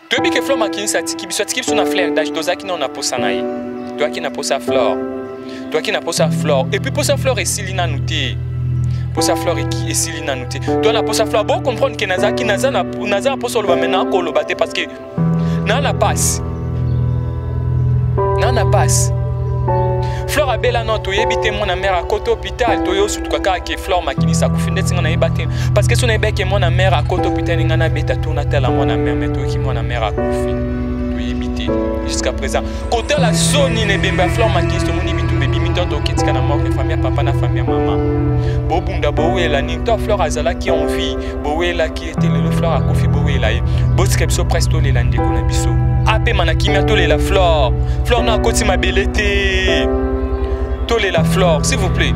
Tu as que fleur makini ça tiki biso tiki sur na fleur d'âge dozaki non na posa naï. Toi qui n'a pas sa fleur. Toi qui n'a pas sa fleur. Et puis pour sa fleur et silina nouté. Pour sa fleur et silina nouté. Toi na pour sa fleur bon comprendre que nazaki naza pour solo maintenant ko lo baté parce que na passe. Na passe. Fleur a belle non to yebite mon mère à côté hôpital to yo surtout kaka ke fleur makini sa ku findet singa na yebate parce que son ebeke mon mère à côté hôpital ngana beta tourna tela mon mère mais to ki mon mère à kufi to yebite jusqu'à présent côté la zone ne bemba fleur makini to moni bitu bebi mito to ketika na mort famille papa na famille maman bobunda bowela ni to fleur azala qui en vie bowela qui était le fleur à kufi bowela boskepso presto le lande ko na biso ape manakimia to le la fleur na koti ma belete Tolé la flore, s'il vous plaît.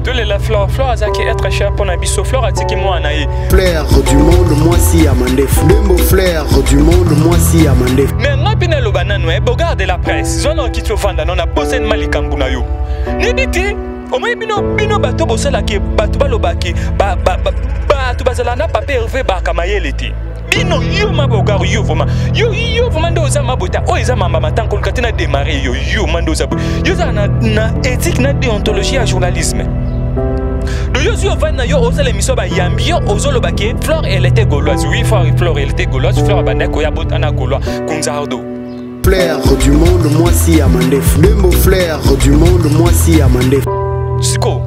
Tolé la flore, flore a qui est très cher pour Nabiso, flore a dit que moi en aïe. Flair du monde, moi si Amandef. Le mot flair du monde, moi si Amandef. Mais moi, Pinelo Banano, regarde la presse. J'en ai quitté au Fanda, on a posé une malikambunayo. N'ébité, au moins, bino bateau bossé la qui bateau balobaki, tu bazala na papier hervé bakamaye l'été. Bino yo mabogar yo vraiment yo vraiment doza mabota o eza mamba matan kon katena démarrer yo mandoza yo za na éthique na déontologie à journalisme do yo vana yo oza l'émission ba yambi yo ozolo baké Fleur elle était gauloise oui Fleur elle était gauloise Fleur bandeko ya botana gaulois kunzardo flair du monde moi si Amandef le mot flair du monde moi si Amandef siko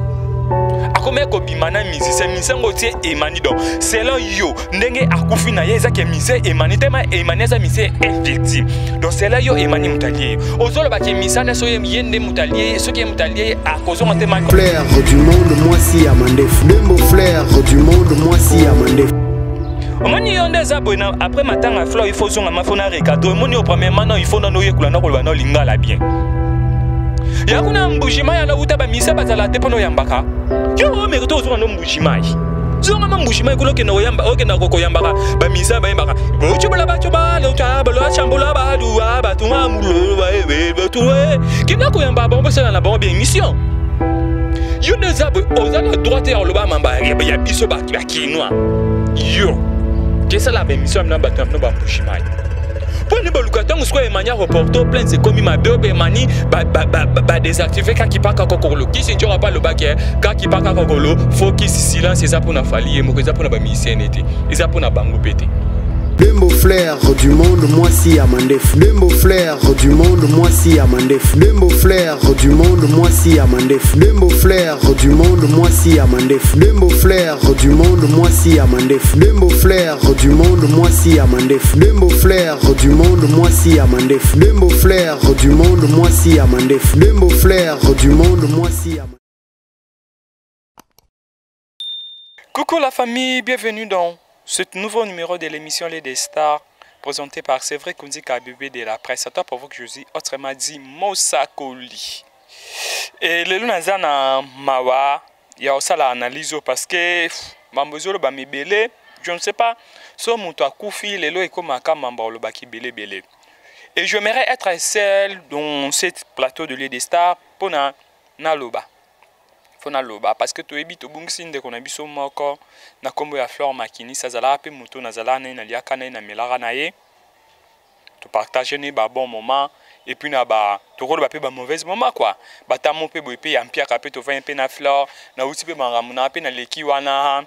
Comme bimana musicien misango tie emani donc c'est là yo ndenge akufi na yeza ke mise emani tema emani za mise est victime donc c'est là yo emani mutalier ozolo ba ke misana so yende mutalier so ke mutalier a cause on tema flair du monde moi si Amandef le mot flair du monde moi si Amandef Omoni yonde za bona après matanga Fleur il faut zonga mafona recadre moni au premier maintenant il faut na yekula na kolwa na lingala bien yakuna mbujima ya na utaba mise bazala te pono yambaka yo merito ozonga no mbujima zonga mbujima kulo ke no yamba oke na koko yambaka ba mise ba yambaka bochubula bachuba lo chabolo chambula ba duwa ba tunga mulo ba ebe tuwe kina ko yamba bombo sala na bombe émission yo ne zabu ozana droite ya loba mamba ya biso ba kinwa yo kesa la émission na ba tamno ba mbujima Pour nous, le soit Emmanuel reporter plein c'est comme ma bébé mani désactiver quand il part à Kokolo qui si tu n'auras pas le baguette quand il part à Kokolo faut qu'il silence ça pour nous fallier mais ça pour nous bamisser n'était et ça pour nous bango péter le mot flair du monde moi si Amandef le mot flair du monde moi si Amandef le mot flair du monde moi si Amandef le mot flair du monde moi si Amandef le mot flair du monde moi si Amandef le mot flair du monde moi si Amandef le mot flair du monde moi si Amandef le mot flair du monde moi si Amandef le mot flair du monde moi si Amandef. Coucou la famille, bienvenue dans ce nouveau numéro de l'émission Les des Stars présenté par C'est vrai qu'on dit Kabébé de la presse. À toi pour vous que je dis autrement dit Mosakoli. Et le lunaza na mawa il y a aussi l'analyse parce que mambozolo ba mebele je ne sais pas so muto akufi lelo ekomaka mambolo ba kibele bele. Et j'aimerais être seul dans cette plateau de Les des Stars pour na loba. Fona loba parce que tu habites au bungsin de konabiso moko na kombo ya Fleur makini sazala pe muto nazala na liaka na melara na ye to partager ne ba bon moment et puis na ba to ko ba pe ba mauvais moment quoi ba tamo pe bo pe ya mpia ka pe to va pe na Fleur na uti pe bangamuna pe na leki wana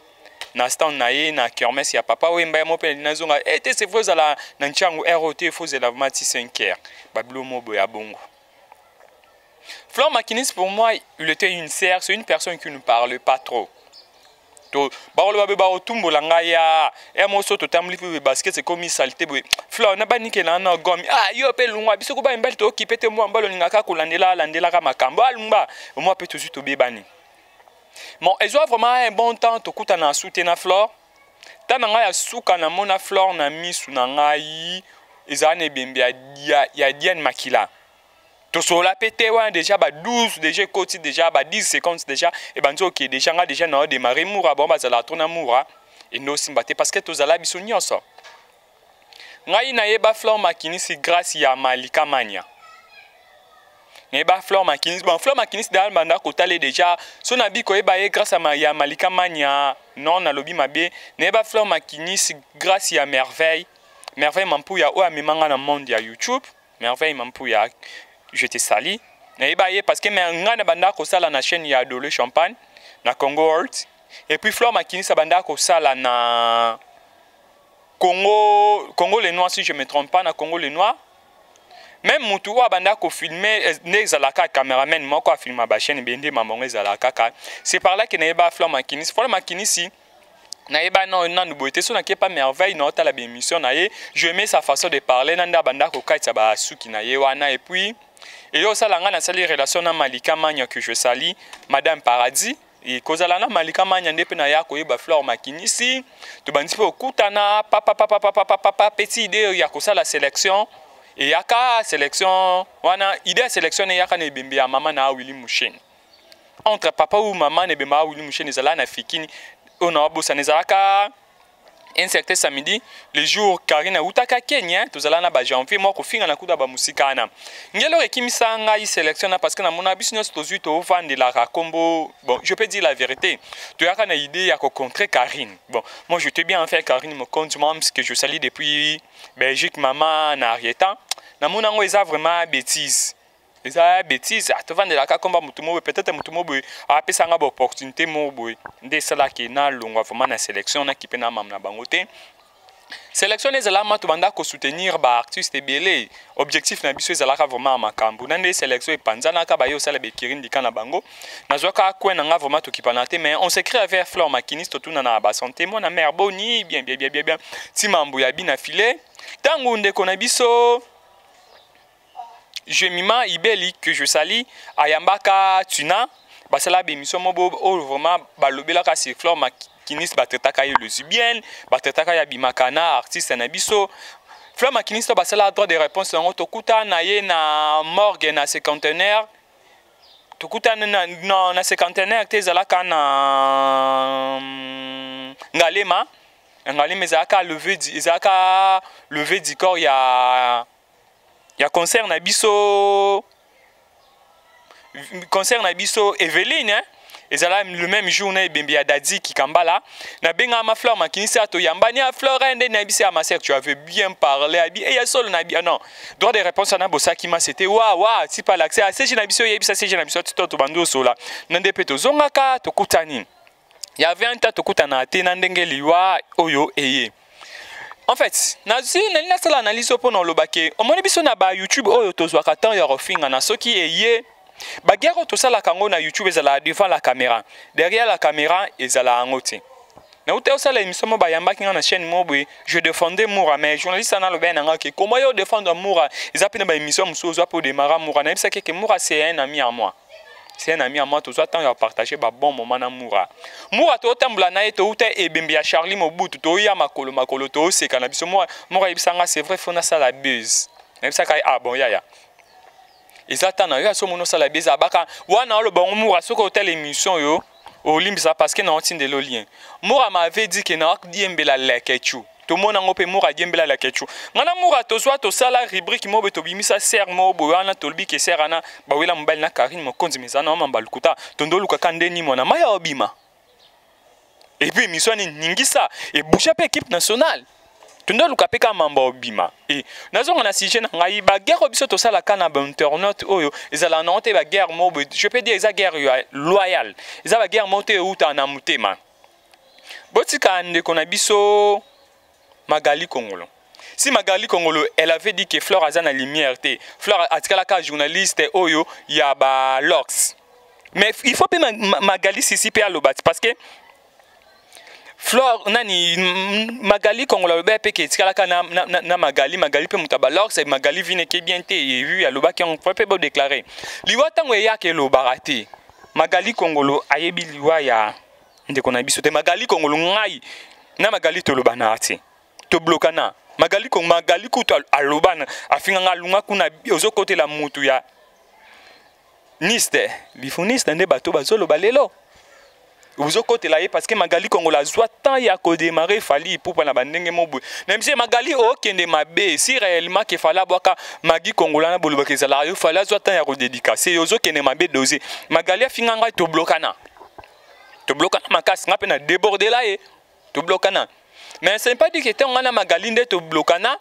na stand na ye na kermesse ya papa wemba mo pe na zonga ete c'est vrai zala na nchangu ROT faut zela mati 5h ba blo mo bo ya bongo. Fleur Makinis, pour moi, il était une serre, c'est une personne qui ne parle pas trop. C'est comme saleté. Fleur n'a pas ni qu'elle en a gomme. Ah, yo pe lunga biso ko ba mbel to ki pete mo mbalo ngaka ko landela ka makambo alumba. Moi pe toujours to bebani. Bon, ils ont vraiment un bon temps to kuta na soutenir Fleur. Tananga ya suka na mona Fleur na misu na ngai. Ezane bembe ya Diane Makila. Tout cela pété déjà 12 déjà côté déjà 10 secondes déjà et ben OK déjà na démarrer moura bon ça la tourna moura et no simbate parce que tous ala biso nyonso ngai na yeba Fleur Makini c'est grâce ya Malika Mania neba Fleur Makini bon Fleur Makini dans banda kotale déjà son abi ko yeba grâce à ya Malika Mania non na lobi mabe neba Fleur Makini c'est grâce ya merveille Merveille Mampouya ou amimanga na monde ya YouTube. Merveille Mampouya, je te salue. Parce que ngana banda ko sala na chaîne ya Dolo Champagne na Congo World. Et puis Flore Makinis banda ko sala na Congo les Noirs, si je ne me trompe pas, na Congo les Noirs. Même Moutoua banda ko filmer ne zalaka cameraman moko a filmer ba chaîne bende mamonge zalaka. C'est par là que na Flore Makinis. Flore Makinis si naïba non nous boité so na pas merveille non ta la émission naïe je aimais sa façon de parler nanda banda ko kaitsa ba suki naïe wana et puis et yo ça langa na sali relation na Malika Manya que je salue Madame Paradis et kozala na Malika Manya ndepe na ya ko yeba Flore Makinisi to bandi pe okutana papa petit idée ya ko ça la sélection et yaka sélection wana idée sélection ne yaka ne bembe ya mama na Willy Mouchen entre papa ou maman ne bemba Willy Mouchen ezala na fikini on a bossé nezalaka un certain samedi le jour Karina utaka Kenya tozala na ba janvier moi ko finga na kuda ba musika na ngelo rekimisa ngai sélectionner parce que na mona bisinyo tozui to vendre la rakombo bon je peux dire la vérité tu as une idée ya ko contrer Karine bon moi je t'ai bien fait Karine mon compte parce que je salue depuis Belgique maman na Arieta na mona ngo eza vraiment bêtise. Les bêtises, à te vendre la combat mutumo peut-être mutumo a pesa nga opportunité mo boy ndé sala ki na longa vraiment na sélection na kipe na mamna bangote sélection ezala ma to banda ko soutenir ba artiste belé objectif na biso ezala ka vraiment makambu na ndé sélection epanzana ka ba yo sala be kirindi kana bango na zoka ko na nga vraiment to kipanate mais on s'écrit avec Flore Makinis to tuna na ba santé moi na mère boni bien ti mambu ya bina filé tangu ndeko na biso je mima ibeli que je salue ayambaka tuna basala bémission mobo vraiment balobela ka sur Flore Makinis batetaka yo lesbienne batetaka ya bimakana artiste na biso Flore Makinis to basala droit de réponse en tokuta na ye na morgue na cinquantenaire tokuta na cinquantenaire tezala kana ngalema ezaka lever du corps ya concert na biso Evelyne hein? Ezala le même jour na bembi ya Dadi Kikambala na benga ma Flore Makinis ato yambani a Flore ndé na bisi ma sœur tu avais bien parlé abi et ya solo na bi non droit de réponse na bosaki ma c'était wa si pas l'accès à ces na biso yebisa ces na biso to bando sola ndé peto zongaka to kutani il y avait un tas to kutana te na ndenge liwa oyo eye. En fait, nazi na sala analyse pour non lobake. O moni biso na ba YouTube oyo tozwaka tant ya rofinga na soki eye. Ba guerre to sala kango na YouTube ezala devant la caméra. Derrière la caméra ezala ngote. Na uté osala émission mo ba yamba kinga na chaîne mobwe, je défendais Moura mais journaliste na lobe na ngaki. Comment yo défendre Moura? Ezapina ba émission musozo pour démarrer Moura. Na bisa que Moura c'est un ami à moi. C'est un ami à moi, tout ça, tant à partager un bon moment à Moura. Moura, tu as un peu et Bembi à Charlie Mobutu, tu as makolo, tu sais, cannabis. Moura, c'est vrai, faut ça la bise. Ah bon, ya. Et ça, tu as ce mono la bise à Baka. Ou on le bon Moura, ce que tu l'émission, yo, au Limsa, parce que non, on de l'olien. Moura m'avait dit que non, Diembela la ketchou. Tout le monde a un Moura Diembela la ketchou. Ngana Moura, tu sois, tu sala rubrique, mo beto bimisa ser mo boana tolbi ke ser ana bawela mbali na Karine mo konzi mezana mamba lukuta tondo luka kande ni mona maya obima. Et puis mission ni ningisa et bouger pe équipe nationale. Tondo luka pe ka mamba obima. Et nazo ngana si jeune ngai ba guerre biso to sala kana ba internaute oyo ezala na honte ba guerre mo je peux dire eza guerre loyale. Eza ba guerre monte uta na mutema. Botika ndeko na biso Magali Kongolo. Si Magali Kongolo, elle avait dit que Flore a la lumière, Flore a dit que journaliste oyo ya ba Lox. Mais il faut pas Magali ici à l'obat parce que Flore nani Magali Kongolo be pe ke tikala na Magali pe mutaba Lox et Magali vine ke bien té et vu à l'obat qui on peut pas déclarer. Liwa tango ya ke lo barate. Magali Kongolo ayebi liwa ya ndeko na biso te Magali Kongolo ngai na Magali to lo banati. To blokana Magali kuto alobana afinga ngalunga kuna ozo côté la mutu ya niste bifoniste ndé bato bazolo balelo ozo côté la parce que Magali Kongola zwa tant ya ko démarrer fali pour na bandenge mobu même si Magali okende mabe si réellement que fala boka Magi Kongola na boloba ke zala yo fala zwa tant ya ko dédicacer ozo kende mabe doser Magali afinga ngai to blokana makasi ngape na déborder la to blokana Mais ce n'est pas dit que tu as Magali te blocana,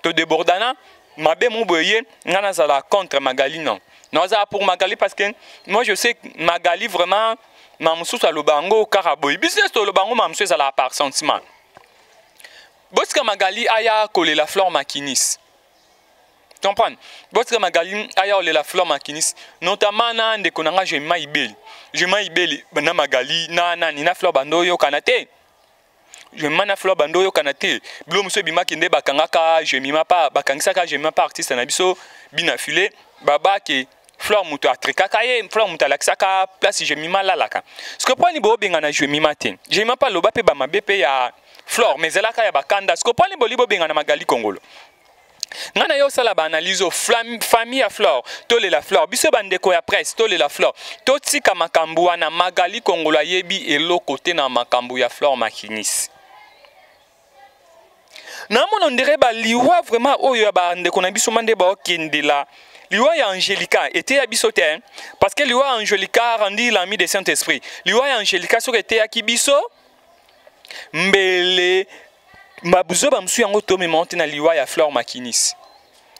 te débordana, mabe mouboye, ngana zala contre Magali non. Non, ça pour Magali parce que moi je sais que Magali vraiment, mamsou sa lobango karaboy. Business to lobango mamsou zala par sentiment. Boska Magali aya collé la fleur maquinis. Tu comprends? Boska Magali aya collé la fleur maquinis. Notamment na de konanga je maibeli. Je maibeli bana Magali na nina fleur bando yo kanate. Je mana fleur bando yo kanate. Blo muso bima kende bakangaka je mima pas bakangisaka je mima pas artiste na biso bina filé baba ke fleur muto atrikaka ye fleur muto alaksaka place je mima lalaka. Ce que point ni bo benga na je mima ten. Je mima pas loba pe ba mabepe ya fleur mais zelaka ya bakanda. Ce que point ni bo libo benga na Magali Kongolo. Ngana yo sala ba analyse famille à fleur tole la fleur biso bandeko ya presse tole la fleur totika makambu wana Magali Kongolo yebi elo côté na makambu ya fleur makinis. Namon on dirait ba liwa vraiment oyo ba ndeko na biso mande ba okendela liwa ya Angelica était ya biso te parce que liwa Angelica rendi l'ami de Saint-Esprit liwa ya Angelica so était ya kibiso mbele mabuzo ba msu yango to me monte na liwa ya fleur makinis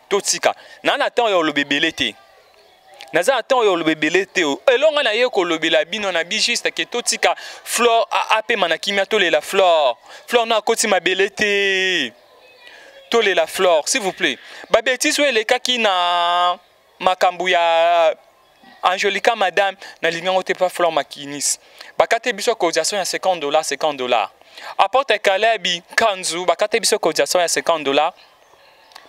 totika na na temps yo lo bebele te naza temps yo lo bebele te elonga na ye ko lobela bino na bijiste ke totika fleur a pe manakimia tole la fleur na koti mabele te tole la fleur s'il vous plaît ba bêtise we le kaki na makambu ya Angelica madame na linyango te pa fleur makinis bakate biso cotisation ya $50 apporte Kalebi Kanzu bakate biso cotisation ya $50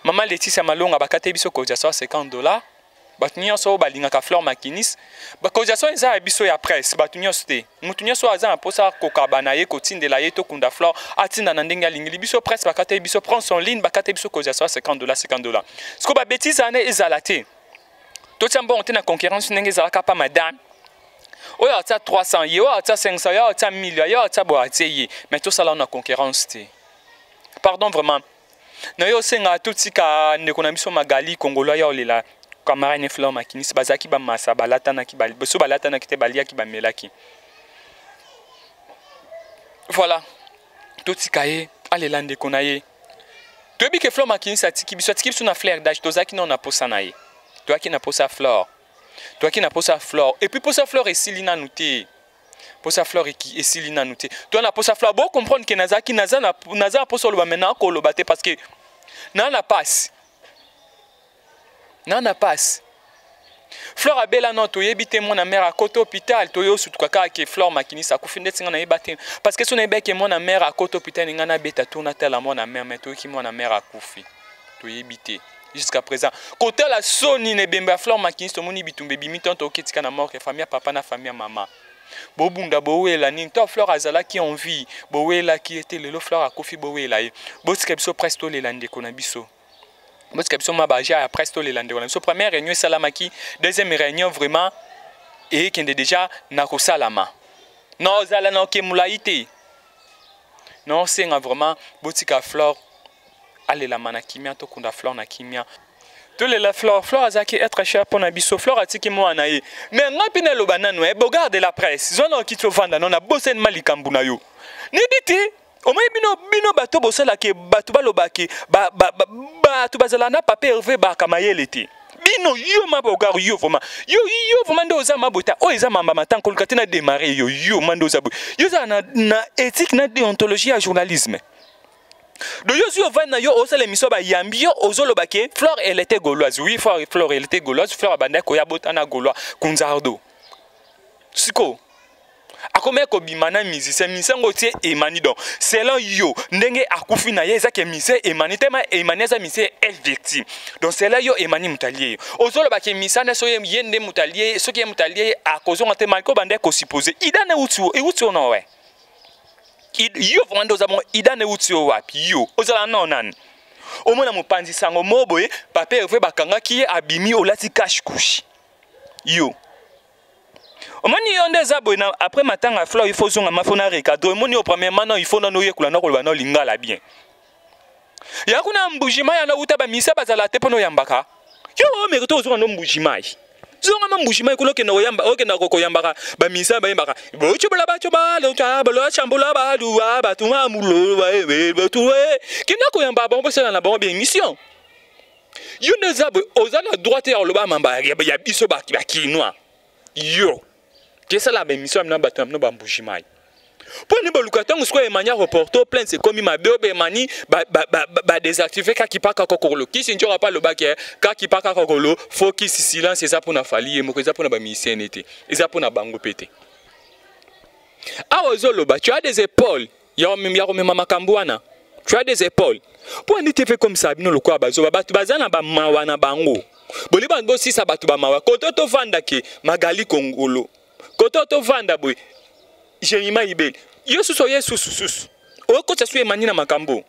maman Laetitia Malonga bakate biso cotisation ya $50 batunya so balingaka fleur makinis ba cotisation eza ya biso ya presse batunya sote mutunya so aza posa kokabana ye kotindela ye to kunda fleur atinda na ndenge alingi biso presse bakate biso prend son ligne bakate biso cotisation ya $50 ce que ba bêtise ane ezalate to tiambo on na concurrence ndenge ezalaka pa madame oyo atia 300 ye oyo atia 500 yo atia 1000 yo atia bo atia ye mais tout ça là on a concurrence te pardon vraiment na yo senga tutika ndeko na biso Magali Kongolo ya olela camarade fleur makinis bazaki ba masa balata na kibali boso balata na kite balia ki ba melaki voilà tutika ye alela ndeko na ye to bi ke fleur makinis atiki biso na fleur d'âge tozaki na posa na ye toi qui na posa fleur toi qui na posa fleur et puis posa fleur et silina nouté posa fleur et silina nouté toi na posa fleur bon comprendre que nazaki naza posa loba maintenant ko loba te parce que na passe fleur abela non to yebite mon mère à côté hôpital to yo sutukaka ke fleur makinis akufi singa na yebate parce que son ebeke mon mère à côté hôpital ngana beta tourna tela mon mère mais to ki mon mère akufi to yebite jusqu'à présent côté la soni ne bemba fleur makinis to moni bitumbe bimiton to ketika na mort famille papa na famille maman bobunda bowela ni to fleur azala qui en vie bowela qui était le fleur akufi bowela ye botika biso presto le lande ko na biso botika biso mabaja après presto le lande ko na biso première réunion salamaki deuxième réunion vraiment et qui est déjà na ko salama non zala na kemulaite non c'est vraiment botika fleur allez la manakimia to kunda fleur na kimia to la fleur azaki être cher pour na biso fleur atiki mo anaye mais ngapi na lobana no e bogarde la presse zona ki to vanda non na bosen malikambu na yo ni biti o mai bino bato bosala ke bato balobaki bato bazala na papier hervé ba kamayele te bino yo mabogar yo vraiment yo vraiment ndoza mabota o eza mamba matan ko katina démarrer yo mandoza yo za na éthique na déontologie à journalisme. De yo va na yo osala émission ba yambi yo ozoloba ke Fleur elle était gauloise oui Fleur elle était gauloise Fleur banda ko ya botana gaulois kunzardo siko akome ko bimana musicien ngo tie emani donc selon yo ndenge akufi na ye ezake musicien emani tema emani za musicien est victime donc c'est là yo emani mutalier ozoloba ke misana so yende mutalier so ki mutalier akozonga te mal ko banda ko supposer idane utu no we yo vando za bon idane utio wapi yo ozala non omona mopanzi sango moboye papier ve bakanga ki abimi olati cash kushi yo omoni yo ndeza boy na après matanga Fleur il faut zonga mafona recadre omoni au premier maintenant il faut nano yekula na kolba na lingala bien yakuna mbujima ya na uta ba misa bazala te pono yambaka yo merito ozonga no mbujima zonga mambushima ikulo ke no yamba oke na koko yambaka ba misa ba yambaka bo chubala ba chubala lo chabalo chambula ba duwa ba tuma mulo ba tuwe kina ko yamba ba mbo sala na ba bien mission you ne zabe ozana droite ya loba mamba ya biso ba kinwa yo que ça la même mission na ba tam no ba mbushima pour ni bolukatango sko e mania reporter plein c'est comme ma be mani ba désactiver ka ki paka kokolo ki si njora pas le baké ka ki paka kokolo faut ki si silence ça pour na fali e moko ça pour na ba mission été ça pour na bango pété ah ozolo ba tu as des épaules ya même makambuana tu as des épaules pour ni te fait comme ça bino lokwa bazo ba batu bazana ba mawana bango boli bango si ça batu ba mawa koto to vanda ke magali kongolo koto to vanda boy Jérémie Ibel. Yo soyez sous. O ko tsasu emani na makambo.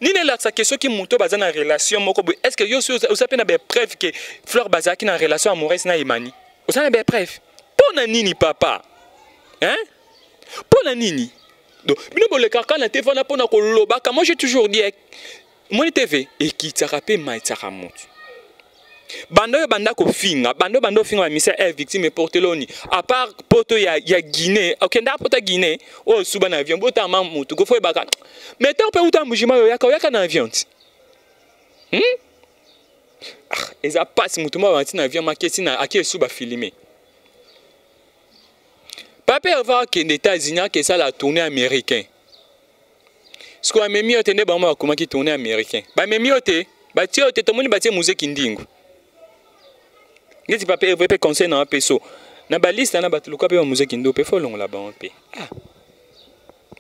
Nine la sa question qui muto baza na relation moko boy. Est-ce que yo usapena be preuve que Fleur bazaki na relation amoureuse na Emani? Usana be preuve. Pona nini papa? Hein? Pona nini? Donc, bino bo le kaka na téléphone pona ko lobaka. Moi j'ai toujours dit mon TV et qui tsarape mai tsaramout. Bando banda ko finga bando finga misa victime porteloni à part poto ya Guinée OK nda poto Guinée o suba na avion bota mamutu go foi baka mais tant pe uta mujima yo yaka na avion eza passe mutu ma na avion maketi na ake suba filmer papa va que les États-Unis que ça la tournée américain ce qu'on a même yo tene ba ma comment qui tournée américain ba même yo te ba ti yo te to moni ba ti musique ndingu ngeti papa evepe conseil na peso na ba liste na batuluka pe musique ndo pe fo longola ba pe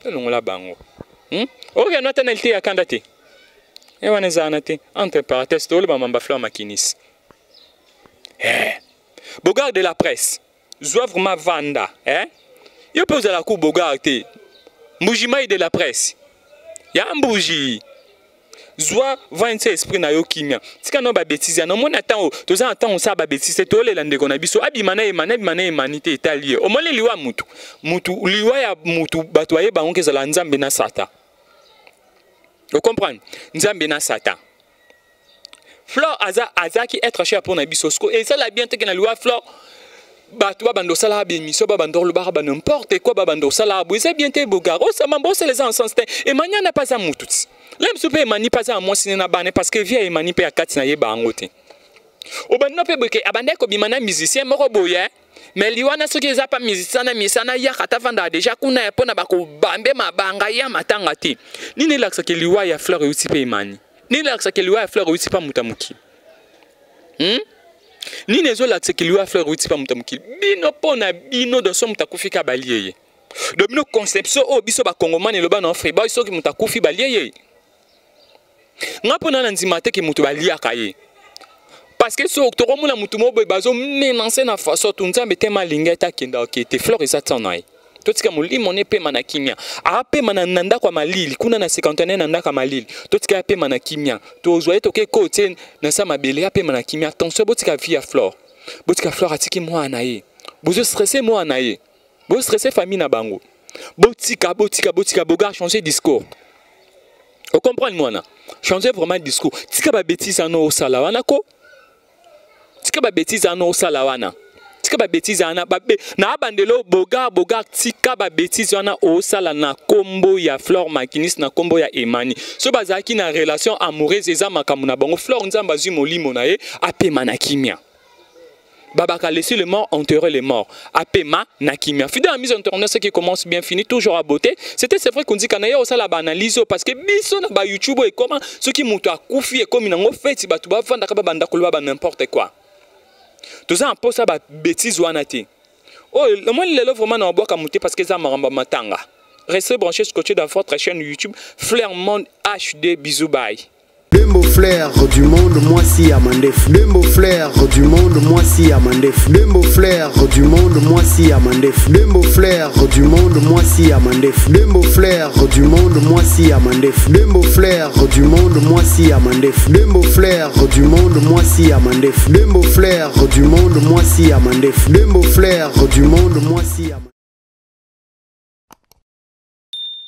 longola bango oke no tanelite ya kandate e wana zanate entre parenthèses to le ba mamba Fleur makinis Bogard de la presse zwa vraiment vanda yo pe uzala ku Bogard te mbujima de la presse ya mbuji Zwa vanse esprit na yo kimia tika no ba bêtise na mona temps to za temps ça ba bêtise to le lande ko na biso abimana emanité italien o mole liwa mutu liwa ya mutu bato aye ba onke za nzambe na sata vous comprenez nzambe na sata Fleur azaki être cher pour na biso sko et ça la bien te que na liwa Fleur bato bando sala bien miso bando le bar n'importe quoi bando sala bo c'est bien te Bogaro ça mambo c'est les anciens et mania n'a pas à mutu Lem soupe Emani pas à moi na bane parce que via Emani pe akati na yeba ngote. Obano pe boke abande ko bimana musicien moko boye mais liwana soki eza pa musicien na misana ya kata vanda déjà kuna pona bako bambe mabanga ya matanga ti. Nini laksa ke liwa ya Fleur uti pe Emani. Nini laksa ke liwa ya Fleur uti pa mutamuki. Nini ezo laksa ke liwa Fleur uti pa mutamuki. Bino pona bino do so mutakufika baliye. Domino conception o biso ba kongomani loba na Free soki mutakufi baliye. Ngapona nzima te ke mutu balia kaye parce que so octobre mula mutu mo boy bazo menancer na façon tunza betema lingeta kenda okete Fleur isatsanaye totika mulimo ne pe mana kimia a pe mana nanda kwa malili kuna na 51 nanda kwa malili totika pe mana kimia to zoye toke kote na sa mabele a pe mana kimia attention botika via Fleur atiki mwana ye bozo stresser mwana ye bo stresser famille na bango botika Bogard changer discours. Vous comprenez moi? Changer vraiment de discours. Tika ba bêtise ano osalawana ko. Tika ba bêtise ano osalawana. Tika ba bêtise ana ba na bandelo Bogard tika ba bêtise ana osala na kombo ya Fleur makinis na kombo ya Emani. So bazaki na relation amoureuse eza makamu na bango Fleur nzamba zwi molimo na ye apema na kimia. Babaka laisser les morts enterrer les morts. Apema nakimia. Fidèle à mise en tournée, ce qui commence bien finit toujours à beauté. C'est vrai qu'on dit qu'on a aussi la banalise parce que biso na ba YouTube et comment ceux qui montent à koufi et comme ils n'ont fait si batu ba vanda kaba banda kuluba n'importe quoi. Tout ça en pose ça ba bêtise ou anati. Oh le moins les vraiment na bois kamuté parce que ça maramba matanga. Restez branchés sur côté de votre chaîne YouTube Fleur Monde HD. Bisous bye. Dembo Fleur du monde, moi si Amandef. Dembo Fleur du monde, moi si Amandef. Dembo Fleur du monde, moi si Amandef. Dembo Fleur du monde, moi si Amandef. Dembo Fleur du monde, moi si Amandef. Dembo Fleur du monde, moi si Amandef. Dembo Fleur du monde, moi si Amandef. Dembo Fleur du monde, moi si Amandef. Dembo Fleur du monde, moi si Amandef.